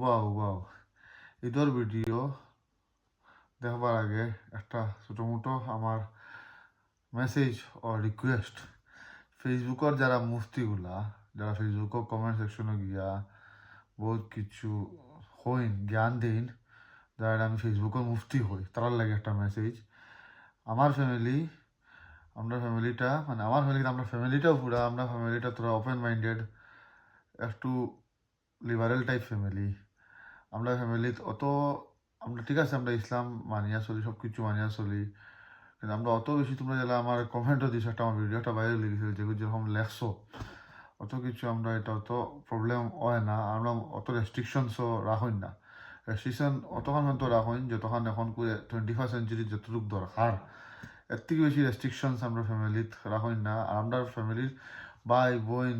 Wow wow, ঈদের video দেখবার আগে একটা ছোটো মোটো আমার মেসেজ ও রিকোয়েস্ট, ফেসবুকের যারা মুফতিগুলা, যারা ফেসবুকের কমেন্ট সেকশনে গিয়া বহুত কিছু হইন জ্ঞান দিন, যারা আমি ফেসবুকের মুফতি হই, তার লাগে একটা মেসেজ। আমার ফ্যামিলি, আমরা ফ্যামিলিটা মানে আমার ফ্যামিলি, আমরা ফ্যামিলিটাও পুরা, আমরা ফ্যামিলিটা তোরা ওপেন মাইন্ডেড, একটু লিবারেল টাইপ ফ্যামিলি। আমরা ফ্যামিলিত অত, আমরা ঠিক আছে আমরা ইসলাম মানিয়া চলি, সব কিছু মানিয়া চলি, কিন্তু আমরা অত বেশি, তোমরা যারা আমার কমেন্টও দিছো, একটা আমার ভিডিওটা বাইরে লিখেছিল যেগুলো যেরকম লেখছো, অত কিছু আমরা এটা অত প্রবলেম হয় না, আমরা অত রেস্ট্রিকশনসও রাখুন না। রেস্ট্রিকশন অতক্ষণ হয়তো রাখুন যতক্ষণ এখন 21st সেঞ্চুরি যতটুকু দরকার, এর থেকে বেশি রেস্ট্রিকশনস আমরা ফ্যামিলিত রাখুন না। আর আমরা ফ্যামিলির ভাই বোন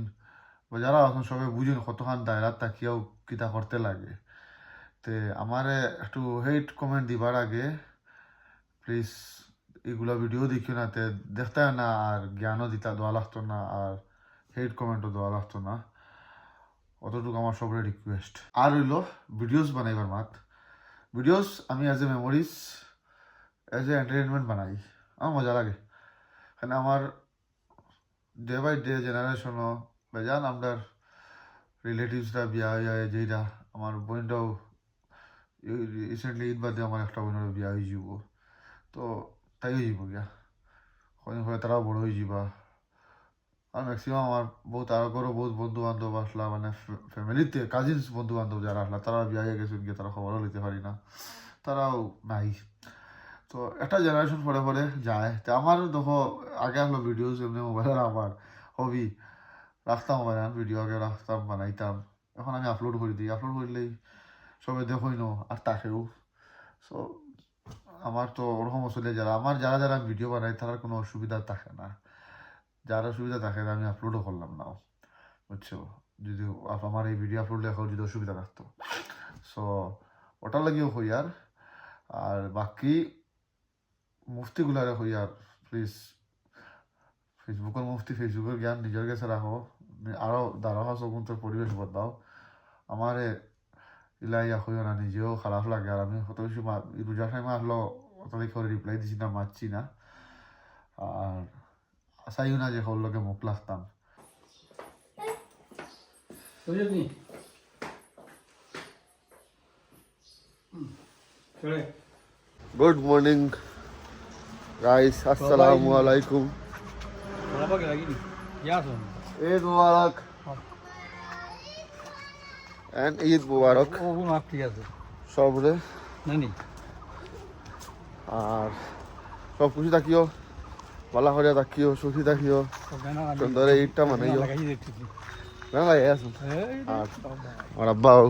বা যারা এখন সবাই বুঝুন কতক্ষণ দায়রাত তাকিয়াও কিতা করতে লাগে। তে আমারে একটু হেট কমেন্ট দিবার আগে প্লিজ এগুলা ভিডিও দেখিও না, তে দেখতে না, আর জ্ঞানও দিতা দেওয়া লাগতো না, আর হেট কমেন্টও দেওয়া লাগতো না। অতটুকু আমার সবরে রিকোয়েস্ট। আর হইল ভিডিওস বানাইবার মাত, ভিডিওস আমি as a memories, as a entertainment বানাই, আমার মজা লাগে। কারণ আমার ডে বাই ডে জেনারেশনও বেজান আমরা রিলেটিভসরা বিয়া হয়ে যেটা, আমার বোনটাও রিসেন্টলি ঈদ বাদে আমার একটা বোনেরও বিয়া হয়ে যাব, তো তাই হয়ে যাব গিয়া, কদিন পরে তারাও বড় হয়ে যাবা। আর ম্যাক্সিমাম আমার বহুত আরও বহুত বন্ধু বান্ধব আসলা, মানে ফ্যামিলিতে কাজিনস বন্ধু বান্ধব যারা আসলা, তারা বিয়া হয়ে গেছে গিয়ে, তারা খবরও নিতে পারি না, তারাও নাই। তো একটা জেনারেশন পরে পরে যায়। তো আমার দেখো আগে আসলো ভিডিওস এমনি মোবাইলের আমার হবি, রাখতাম মোবাইল ভিডিও আগে রাখতাম বানাইতাম, এখন আমি আপলোড করে দিই, আপলোড করলেই সবাই দেখোই নো আর তাকেও। সো আমার তো ওরকম আসলে যারা আমার যারা যারা ভিডিও বানাই তার কোনো অসুবিধা থাকে না, যার অসুবিধা থাকে আমি আপলোডও করলাম না, বুঝছো, যদি আমার এই ভিডিও আপলোড লেখাও যদি অসুবিধা থাকতো। সো ওটার লাগিও হই আর বাকি মুফতিগুলারে হই আর প্লিজ ফেসবুকের মুফতি, ফেসবুকের জ্ঞান নিজের কাছে রাখো, আরও দাঁড়াও চকুন্তর পরিবেশ বদলাও। আমারে ইলাইয়া হইও না, নিজেও খারাপ লাগে। আর আমি কত বেশি রোজার টাইমে আসলো অত করে রিপ্লাই দিছি না, মারছি না, আর চাইও না যে হল লোকে মুখ লাগতাম। গুড মর্নিং গাইস, আসসালামু আলাইকুম, ঈদ মুবারক এন্ড ঈদ মুবারক সবরে, আর সব খুশি থাকিও, ভালো করে থাকিও, সুখী থাকিও, সুন্দরে ঈদটা মানাইও। আর আমার আব্বাও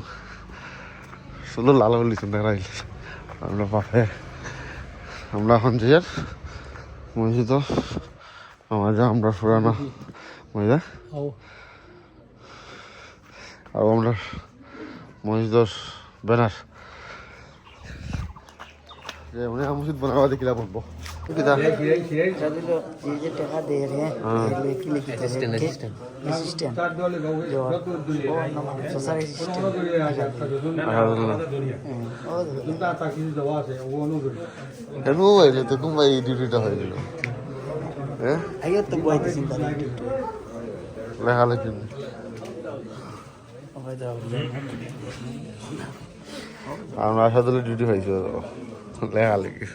সুন্দর লাল বলি সুন্দর আমরা পাপে, আমরা এখন যে মসজিদ আমার যা আমরা পুরানো মসজিদ, আর আমরা মসজিদর ব্যানার যে উনি মসজিদ বানাবা দেখিলা বলবো তো তোমার এই ডিউটিটা হয়ে গেল। হ্যাঁ লেখালেখি আমরা সাথে ডিউটি হয়েছে লেখালেখি।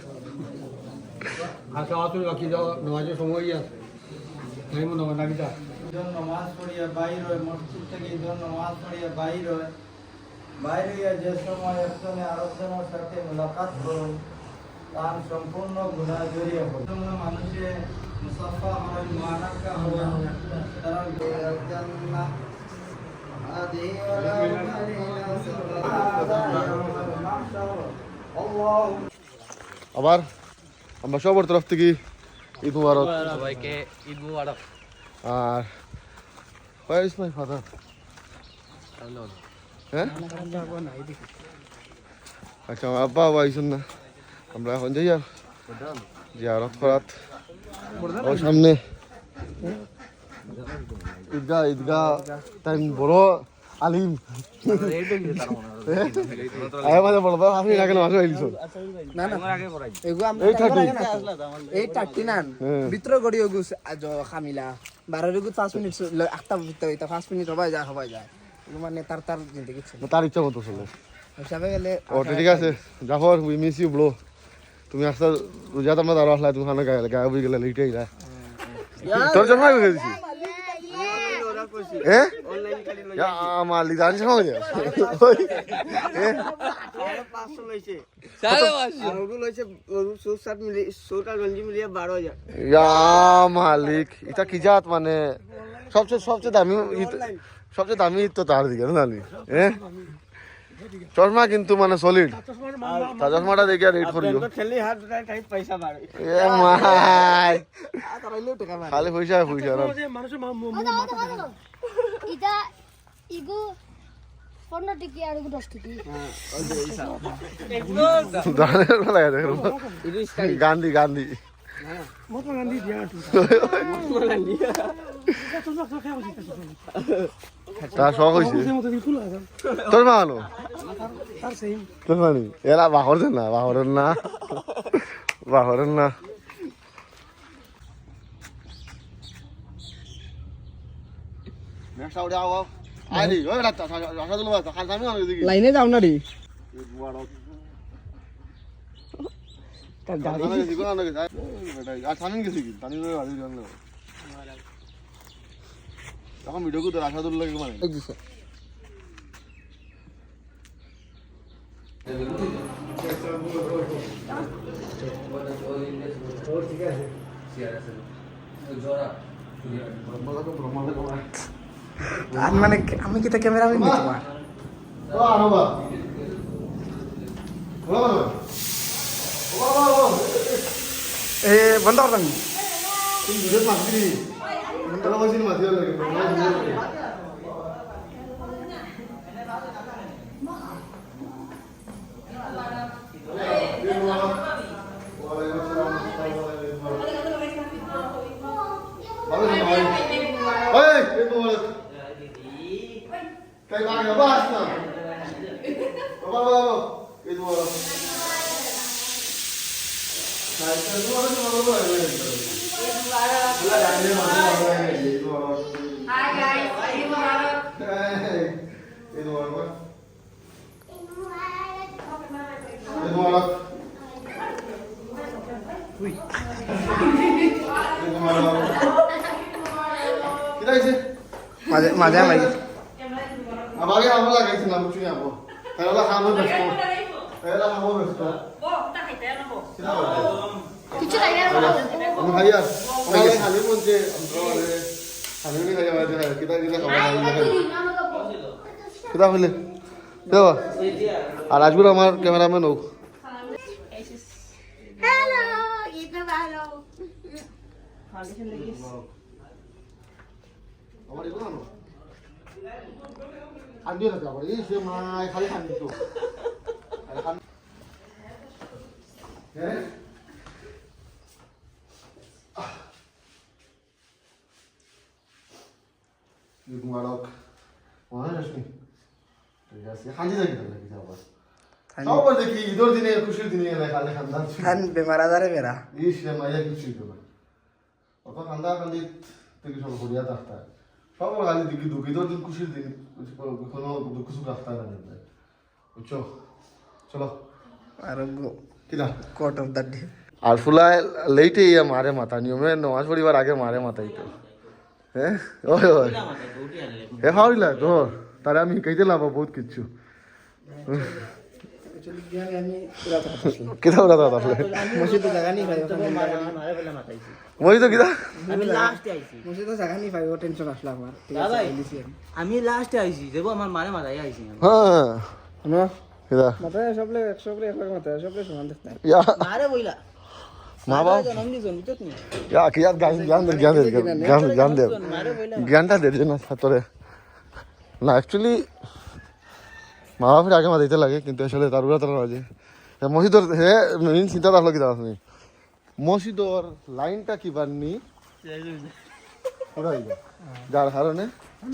নামাজ পড়িয়া বাইর হয়, মসজিদ থেকে নামাজ পড়িয়া বাইর হয়, বাইর হইয়া যে সময় একজনে আরেকজনের সাথে মুলাকাত করুন, তার সম্পূর্ণ গুনাহ জড়িয়ে পড়ে। মানুষে মুসাফা হয়, মুআনাকা হয়, তারা জান্নাহ আদি ওয়ালা আবার আমরা সবার তরফ থেকে ঈদ মুবারক সবাইকে, ঈদ মুবারক। আর where is my father? হ্যাঁ আচ্ছা, আমার আব্বা আইসুন না, আমরা এখন যাই আর জিয়ারত করাত। ও সামনে ঈদগাহ, ঈদগাহ টাইম বড় আলিম আয় মাঝে বলবো আপনি না কেন মাঝে আইলিছো না না এগু আমরা এই টাটি নান ভিতর গড়ি এগু আজ খামিলা 12 এগু 5 মিনিট একটা ভিতর এটা 5 মিনিট হবাই যায় এগু মানে তার জিন্দগি ছিল তার ইচ্ছা মতো চলে হিসাবে গেলে ও ঠিক আছে Jafar we miss you bro তুমি আসলে রোজাত আমরা দাঁড়া আসলে তুমি খানা গায়ে বই গেলে লেটে আইলা তোর জন্য হয়ে গেছি এ মালিক জানিস না হয়ে মালিক এটা কি জাত মানে সবচেয়ে দামি তো তার দিকে জানি চশমা কিন্তু মানে সলিড তার চশমাটা দেখে রেট করিও খালি পয়সা এটা ইগু 15 টিকি আর ইগু 10 টিকি গান্ধী তার শখ হয়েছে তোর মা আনো তোর মানি এরা বাহরেন না লাইনে যাও না রে এখন ভিডিও করতে আসাদুল লাগে মানে আর মানে আমি কি তা ক্যামেরা আমি নিতে পার এ বন্ধ কর তুমি মাঝে মাঝে আগে আমরা লাগাইছিলাম চুই আবো তাহলে খাবো ব্যস্ত কিছু লাগে না আমি ভাইয়া খালি বলছে খালি খাই যাওয়া কিতা কিতা হইলে দেওয়া আর আজগুলো আমার ক্যামেরাম্যান হোক হ্যালো এটা ভালো আমার এগুলো আনো আনবিও না আবার এই সে মাই খালি খান দিত আর খান হ্যাঁ এই মুবারক মনে আসনি ঠিক আছে খালি যাই না কি যাবার সব দেখি ঈদের দিনে খুশির দিনে এলা খালি খান্দান খান বেমার আজারে বেরা এই সে মাইয়া কিছু দিত না অত খান্দা খালি থেকে সব করিয়া থাকতা সব খালি দেখি দুঃখ ঈদের দিন খুশির দিন কোনো দুঃখ সুখ রাখতা না বুঝছো চলো আর কিনা কোট অফ দ্য ডে আর ফুলায় লেটে ইয়া মারে মাথা নিয়মে নমাজ পড়িবার আগে মারে মাথাই তো হ্যাঁ ওই ওই হে হাউলা তো তারে আমি কইতে লাভ বহুত কিছু কিতা ওরা দাদা মসজিদে জায়গা নেই ভাই মই তো কিতা আমি লাস্টে আইছি মসজিদে জায়গা নেই ভাই ও টেনশন আসলো আমার ঠিক দাদা আছে আমি লাস্টে আইছি দেবো আমার মারে মাথায় আইছি হ্যাঁ আমরা কিতা মাথায় সবলে এক মাথায় সবলে সমান দেখতে ইয়া মারে বইলা মা বাবা জন্ম দিছন বুঝত নি ইয়া কি আর জ্ঞান দে জ্ঞানটা দে না ছাত্রে না অ্যাকচুয়ালি মা বাপের আগে মা দিতে লাগে কিন্তু আসলে তার উপরে তারা রাজি মসজিদর হে মেইন চিন্তা রাখলো কি আপনি মসজিদর লাইনটা কি বাননি যার কারণে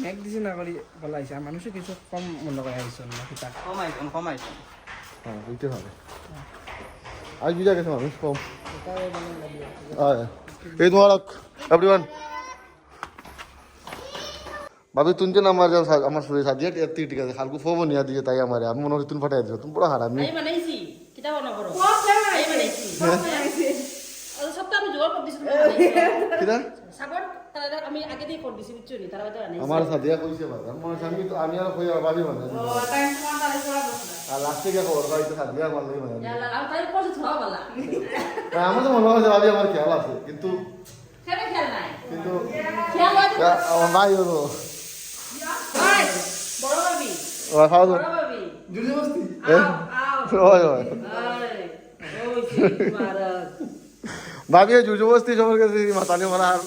এক দিছি না করি বলা হয়েছে আর মানুষে কিছু কম মনে করে আইসন না কিতা কমাইছেন হ্যাঁ বুঝতে পারে আজ বুঝা গেছে মানুষ কম এই তোমার এভরিওয়ান ভাবি তুমি যে আমার আমার শরীর সাজিয়ে ঠিক আছে খালকু ফোবো নিয়ে দিয়ে তাই আমার আমি মনে হচ্ছে তুমি ফাটাই দিও তুমি পুরো হারামি আমি বানাইছি কিটা বানা করো আমি বানাইছি সবটা আমি জোগাড় করে দিছি কিরা সাগর তারা আমি আগে দিয়ে করে দিছি বুঝছো নি তারা হয়তো বানাইছি আমার সাদিয়া কইছে ভাই আমি মনে হচ্ছে আমি আর কই ভাবি মানে আর লাস্টে গিয়ে খবর পাইছে সাদিয়া আমার লাগি মানে ইয়ালা আর তাই পড়ছে ধোয়া বলা আমার তো মনে হয় ভাবি আমার খেয়াল আছে কিন্তু কেন খেল নাই কিন্তু খেল হয় আমার ভাই হলো ভাই বড় ভাবি ও খাওয়া দাও বড় ভাবি জুলি বস্তি ওই ওই ওই সে মারাজ ভাবি জুজু বস্তি সবার কাছে মাতানি মারা আর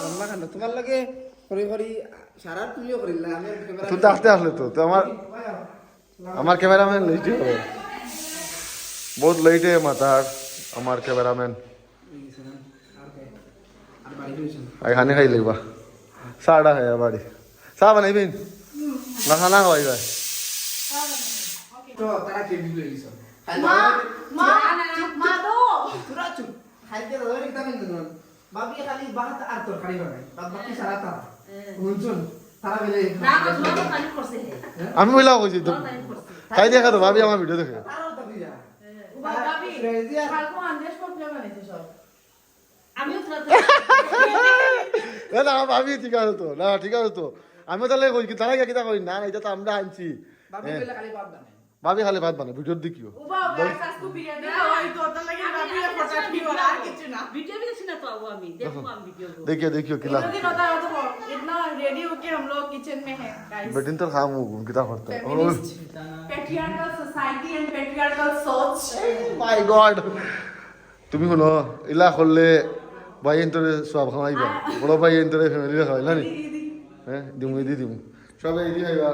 আল্লাহ খান তোমার লাগে করি করি সারা তুমিও করিলা আমি ক্যামেরা তুই তো আসতে আসলে তো আমার ক্যামেরাম্যান লেটই হবে বহুত লেটে মাতার আমার ক্যামেরাম্যান আর বাড়ি গেছেন এখানে খাই লাগবা সাড়া হয় বাড়ি চা বানাইবেন না খানা খাওয়াই যায় তো তারা কে দিল এইছ মা দো পুরা চুপ খাইতে রয়ে কিতা নেন বাবি খালি বাত আর তরকারি বানাই বাদ বাকি সারা তারা শুনছুন তারা বেলে না তোমার তো পানি করছে হে আমি বইলা কইছি তো খাই দেখা তো ভাবি আমার ভিডিও দেখে তারাও তো দিয়া বাবি রেজিয়া কালকে আন্দেশ করতে বানাইছে সব আমিও তো না ভাবি ঠিক আছে তো না ঠিক আছে তো আমি তাহলে কই কি তারা কিতা কই না এটা তো আমরা আনছি বাবি বেলে খালি বাদ বানাই ভাবি খালি ভাত বানায় ভিডিওর দেখিও ভিডিও भी देखी ना तो आओ আমি দেখো আমি ভিডিও को দেখিও দেখিও কিলা इतना रेडी होके हम लोग किचन में हैं गाइस বেটিন তো খামু কিতা করতে पेट्रियार्कल सोसाइटी एंड पेट्रियार्कल सोच মাই গড তুমি শুনো ইলা করলে ভাই এন্তরে সব খাওয়াইবা বড় ভাই এন্তরে ফ্যামিলি খাওয়াইলা নি হ্যাঁ দিমু দিমু সবাই এদি খাইবা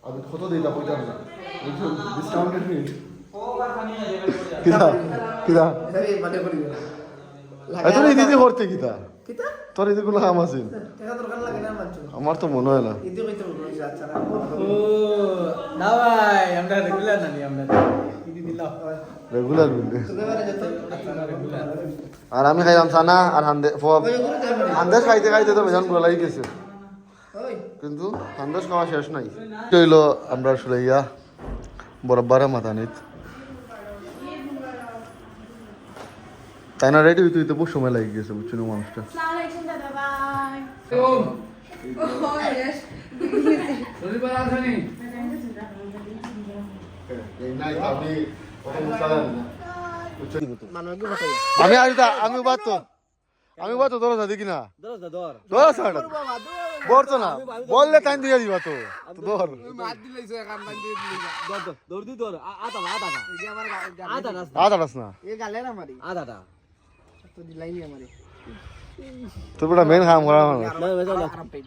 আমি কত দিলা কইতাম না ডিসকাউন্টেড মিল কিতা কিতা এই বাটে করি এত দিদি করতে কিতা কিতা তোর এদি কোনো কাম আছে টাকা দরকার লাগে না মানছো আমার তো মনে হয় না ইদি কইতে বলবো আচ্ছা ও না ভাই আমরা রেগুলার নানি আমরা ইদি দিলাম রেগুলার বিল তুমি বারে যত রেগুলার আর আমি খাইলাম সানা আর হান্দেশ খাইতে খাইতে তো বেজান গলাই গেছে ওই কিন্তু হান্দেশ খাওয়া শেষ নাই হইল আমরা সুরাইয়া বরব্বারে মাতানিত তাই না রেডি হইতে হইতে বহু সময় লাগে গেছে বুঝছো না মানুষটা अस्सलाम वालेकुम दादा बाय মানুষকে বাটাই আমি আমি উবার তো ধরো দেখি না দরজ দা দর ধরো সাড়া বলতো না বললে টাইম দিয়ে দিবা তো ধর মার দিলাইছে কাম বান দিয়ে দিলাইছে দর দর দর দি দর আটা এই আমার আটা না আধা রাস না এই গালে না মারি আটাটা তো দিলাইনি আমারে তোর বেটা মেন কাম করা মানুষ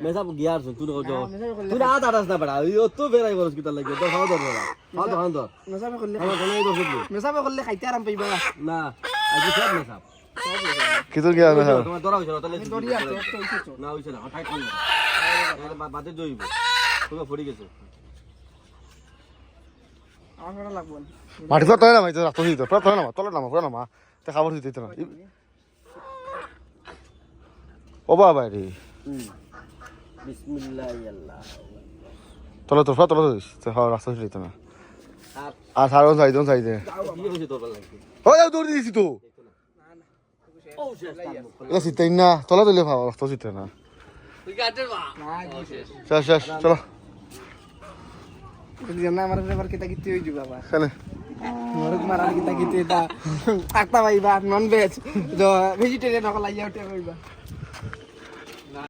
মেসা গিয়ার তুই তুই আটা রাস না বড়া ও তো বেরাই বলস কি তার লাগে দর খাওয়া দর বড়া খাওয়া দর মেসাবে করলে আমার কোনাই দর শুধু মেসাবে করলে খাইতে আরাম পাইবা না আজ সব মেসা কি তোর গিয়া না তোমার দরা হইছে তাহলে দরিয়া তো তো হইছে তো না হইছে না টাইট কর বাদে জইব তোকে ফড়ি গেছে আমার ভালো লাগবো মাটি তো তলে নামাই তো রাস্তা দিতে পুরো তলে নামা পুরো নামা তে খাবার দিতে না ও বাবা রে বিসমিল্লাহ আল্লাহ তলে তো পুরো তলে দিস তে খাবার রাস্তা দিতে না আর আর সারন সাইদে কি হইছে তোর লাগছে ও যাও দৌড় দিছি তো ও শেষ এটা সিতেই না তলে দিলে খাবার রাস্তা দিতে না তুই কাটের বা শেষ শেষ চলো জানা আমার এবার কিতা কিতে হই যাবা বাবা খানে মরক মারার কিতা কিতে তা আকতা ভাইবা নন ভেজ তো ভেজিটেরিয়ান হল আইয়া উঠে কইবা